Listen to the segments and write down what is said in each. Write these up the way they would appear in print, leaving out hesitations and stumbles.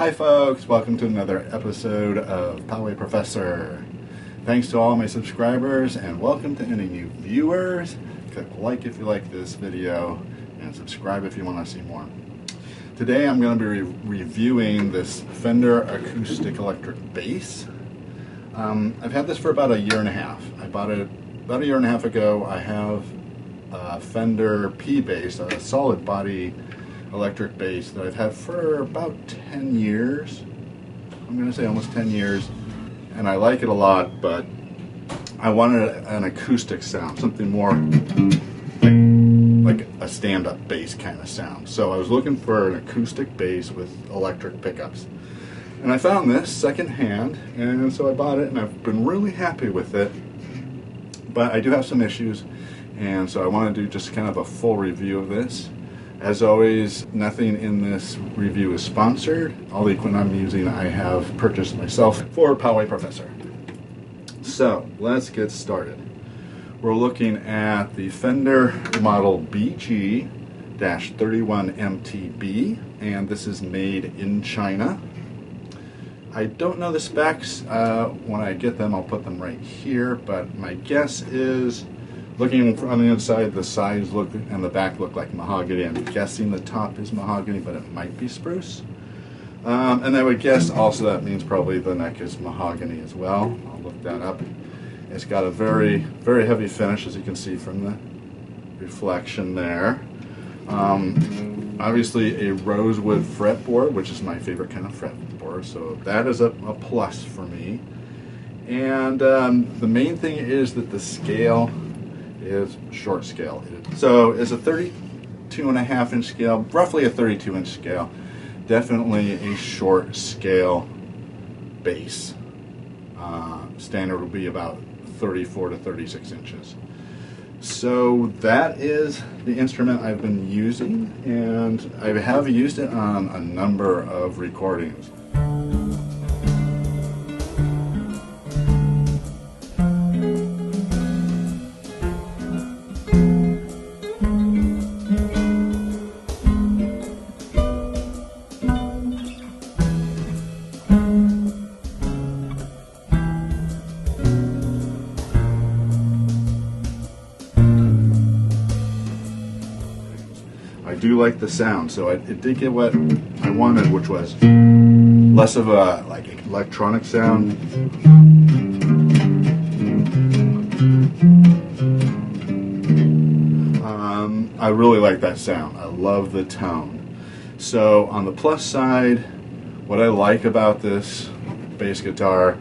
Hi folks, welcome to another episode of Poway Professor. Thanks to all my subscribers and welcome to any new viewers. Click like if you like this video and subscribe if you want to see more. Today I'm going to be reviewing this Fender Acoustic electric bass. I've had this for about a year and a half. I bought it about a year and a half ago. I have a Fender P bass, a solid body electric bass that I've had for about 10 years. I'm going to say almost 10 years, and I like it a lot, but I wanted an acoustic sound, something more like a stand-up bass kind of sound. So I was looking for an acoustic bass with electric pickups. And I found this secondhand, and so I bought it, and I've been really happy with it. But I do have some issues, and so I want to do just kind of a full review of this. As always, nothing in this review is sponsored. All the equipment I'm using I have purchased myself for Poway Professor. So, let's get started. We're looking at the Fender model BG-31MTB, and this is made in China. I don't know the specs. When I get them, I'll put them right here, but my guess is, looking on the inside, the sides look and the back look like mahogany. I'm guessing the top is mahogany, but it might be spruce. And I would guess also that means probably the neck is mahogany as well. I'll look that up. It's got a very, very heavy finish, as you can see from the reflection there. Obviously a rosewood fretboard, which is my favorite kind of fretboard, so that is a plus for me. And the main thing is that the scale is short scale. So it's a 32.5-inch scale, roughly a 32-inch scale. Definitely a short scale bass. Standard would be about 34 to 36 inches. So that is the instrument I've been using, and I have used it on a number of recordings. I do like the sound, so it did get what I wanted, which was less of a electronic sound. I really like that sound. I love the tone. So on the plus side, what I like about this bass guitar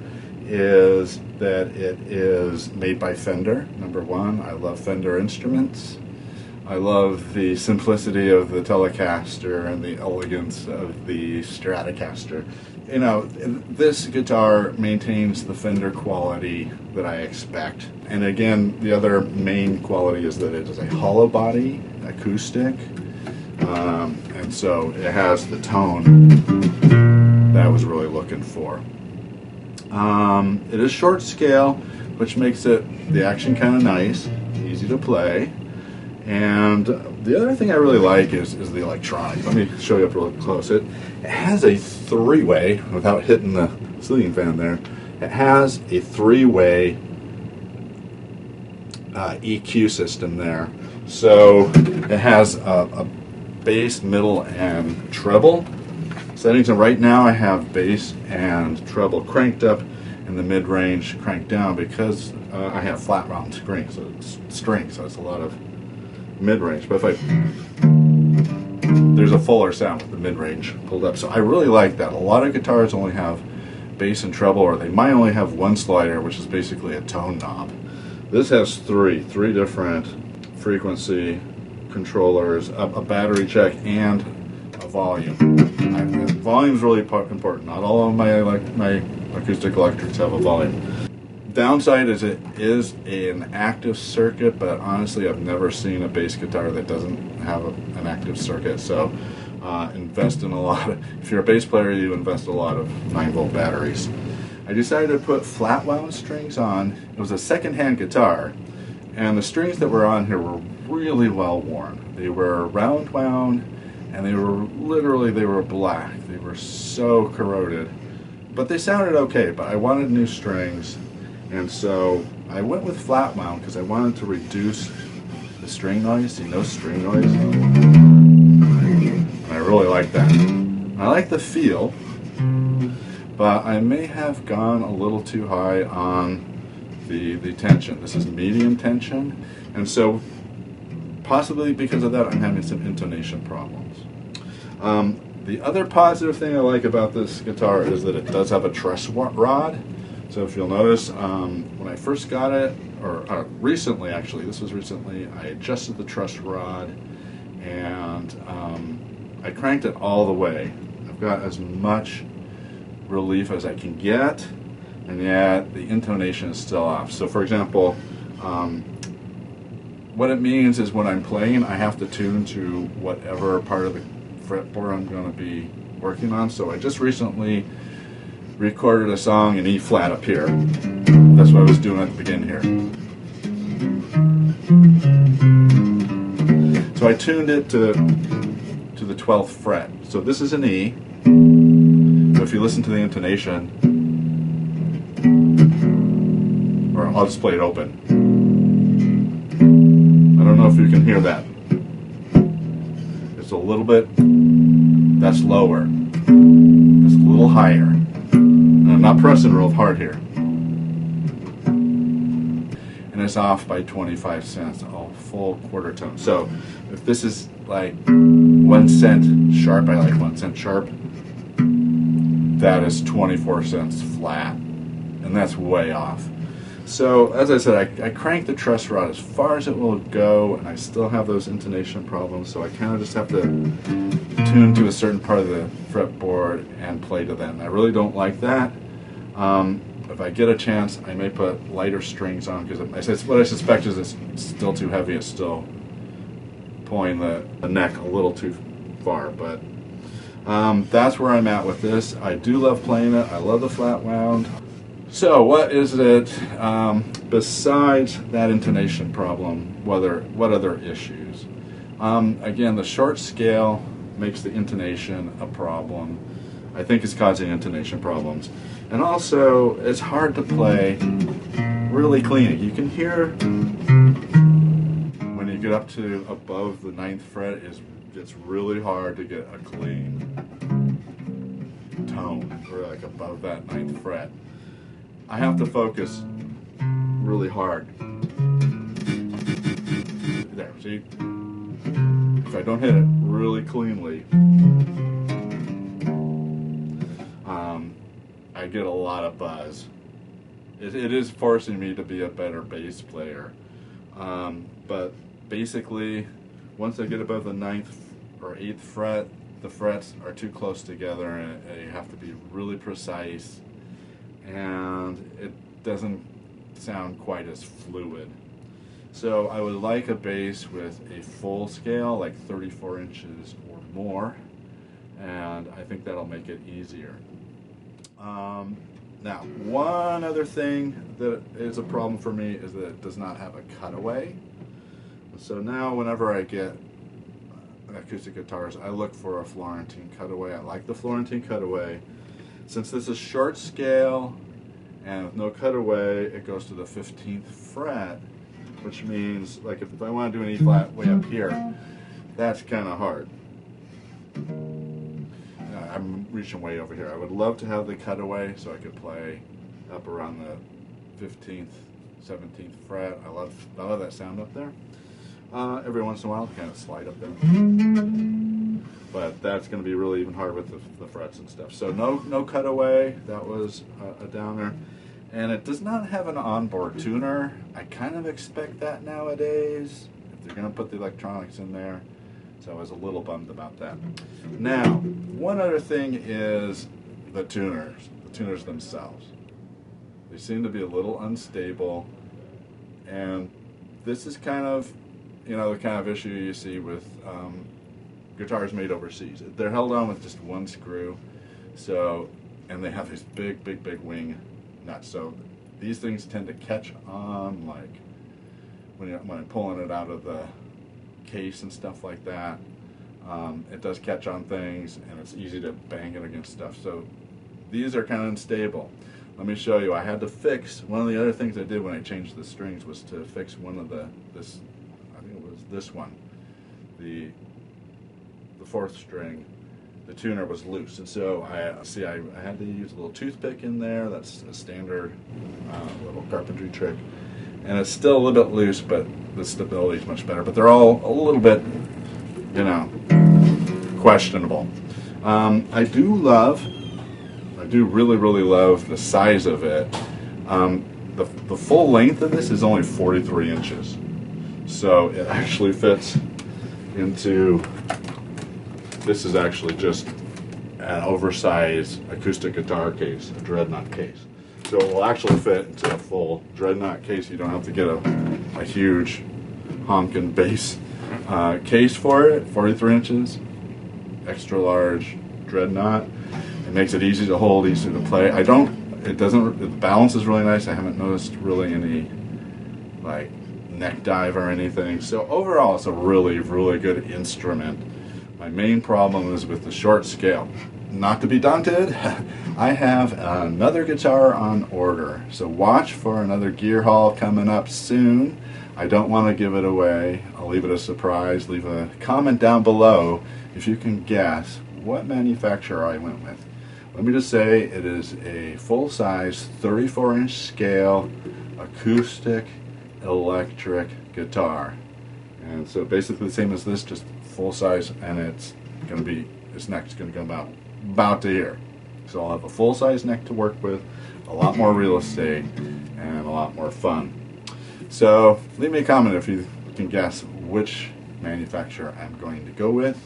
is that it is made by Fender, number one. I love Fender instruments. I love the simplicity of the Telecaster and the elegance of the Stratocaster. You know, this guitar maintains the Fender quality that I expect. And again, the other main quality is that it is a hollow body acoustic. And so it has the tone that I was really looking for. It is short scale, which makes the action kind of nice, easy to play. And the other thing I really like is the electronics. Let me show you up real close. It has a three-way, without hitting the ceiling fan there, it has a three-way EQ system there. So it has a bass, middle, and treble settings. And right now I have bass and treble cranked up and the mid-range cranked down because I have flat round strings, so it's a lot of mid-range, but there's a fuller sound with the mid-range pulled up, so I really like that. A lot of guitars only have bass and treble, or they might only have one slider, which is basically a tone knob. This has three different frequency controllers, a battery check, and a volume. Volume is really important. Not all of my acoustic electrics have a volume. Downside is it is an active circuit, but honestly I've never seen a bass guitar that doesn't have an active circuit, so invest in a lot if you're a bass player, you invest a lot of 9-volt batteries. I decided to put flat wound strings on. It was a second-hand guitar, and the strings that were on here were really well worn. They were round wound, and they were black. They were so corroded, but they sounded okay. But I wanted new strings, and so I went with flat wound because I wanted to reduce the string noise. See, no string noise, and I really like that. I like the feel, but I may have gone a little too high on the tension. This is medium tension, and so possibly because of that I'm having some intonation problems. The other positive thing I like about this guitar is that it does have a truss rod. So if you'll notice, when I first got it, or recently actually, this was recently, I adjusted the truss rod and I cranked it all the way. I've got as much relief as I can get, and yet the intonation is still off. So for example, what it means is when I'm playing, I have to tune to whatever part of the fretboard I'm going to be working on. So I just recently recorded a song in E flat up here. That's what I was doing at the beginning here. So I tuned it to the 12th fret. So this is an E. So if you listen to the intonation, or I'll just play it open. I don't know if you can hear that. It's a little bit, that's lower. It's a little higher. And I'm not pressing real hard here. And it's off by 25 cents, a full quarter tone. So if this is like 1 cent sharp, I like 1 cent sharp, that is 24 cents flat. And that's way off. So as I said, I cranked the truss rod as far as it will go, and I still have those intonation problems, so I kind of just have to tune to a certain part of the fretboard and play to that. And I really don't like that. If I get a chance, I may put lighter strings on, because what I suspect is it's still too heavy. It's still pulling the neck a little too far, but that's where I'm at with this. I do love playing it. I love the flat wound. So what is it besides that intonation problem? What other issues? Again, the short scale makes the intonation a problem. I think it's causing intonation problems. And also, it's hard to play really clean. You can hear when you get up to above the 9th fret, it's really hard to get a clean tone, or like above that 9th fret. I have to focus really hard. There, see? If I don't hit it really cleanly, I get a lot of buzz. It is forcing me to be a better bass player. But basically, once I get above the 9th or 8th fret, the frets are too close together, and you have to be really precise, and it doesn't sound quite as fluid. So I would like a bass with a full scale, like 34 inches or more, and I think that'll make it easier. Now, one other thing that is a problem for me is that it does not have a cutaway. So now whenever I get acoustic guitars, I look for a Florentine cutaway. I like the Florentine cutaway. Since this is short scale and with no cutaway, it goes to the 15th fret, which means like if I want to do an E flat way up here, that's kind of hard. I'm reaching way over here. I would love to have the cutaway so I could play up around the 15th, 17th fret. I love that sound up there. Every once in a while, kind of slide up there. But that's going to be really even hard with the frets and stuff. So no cutaway. That was a downer. And it does not have an onboard tuner. I kind of expect that nowadays, if they're going to put the electronics in there. So I was a little bummed about that. Now, one other thing is the tuners themselves. They seem to be a little unstable, and this is kind of, the kind of issue you see with guitars made overseas. They're held on with just one screw, and they have these big wing nuts. So these things tend to catch on, like when I'm pulling it out of the case and stuff like that. It does catch on things, and it's easy to bang it against stuff. So these are kind of unstable. Let me show you. I had to fix, one of the other things I did when I changed the strings was to fix one of I think it was this one, the fourth string. The tuner was loose, and so I had to use a little toothpick in there. That's a standard little carpentry trick, and it's still a little bit loose, but the stability is much better. But they're all a little bit, you know, questionable. I do really love the size of it. The full length of this is only 43 inches, so it actually fits into. This is actually just an oversized acoustic guitar case, a dreadnought case. So it will actually fit into a full dreadnought case. You don't have to get a huge honking bass case for it. 43 inches, extra large dreadnought. It makes it easy to hold, easy to play. The balance is really nice. I haven't noticed really any like neck dive or anything. So overall, it's a really good instrument. My main problem is with the short scale. Not to be daunted, I have another guitar on order. So watch for another gear haul coming up soon. I don't want to give it away. I'll leave it a surprise. Leave a comment down below if you can guess what manufacturer I went with. Let me just say it is a full-size 34-inch scale acoustic electric guitar. And so basically the same as this, just full size, and its neck's going to come out about to here. So I'll have a full size neck to work with, a lot more real estate, and a lot more fun. So leave me a comment if you can guess which manufacturer I'm going to go with.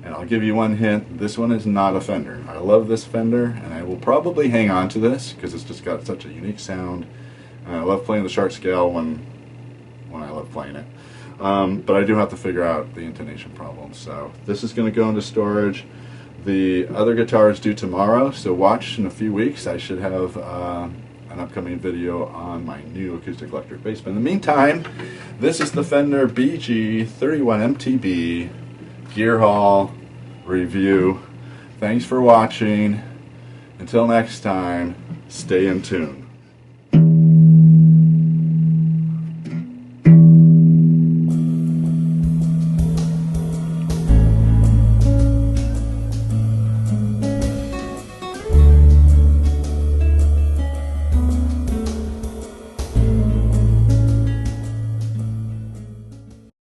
And I'll give you one hint, this one is not a Fender. I love this Fender, and I will probably hang on to this because it's just got such a unique sound. And I love playing the short scale when I love playing it. But I do have to figure out the intonation problem. So this is going to go into storage. The other guitar is due tomorrow, so watch in a few weeks. I should have an upcoming video on my new acoustic electric bass. But in the meantime, this is the Fender BG-31MTB Gear Haul review. Thanks for watching. Until next time, stay in tune.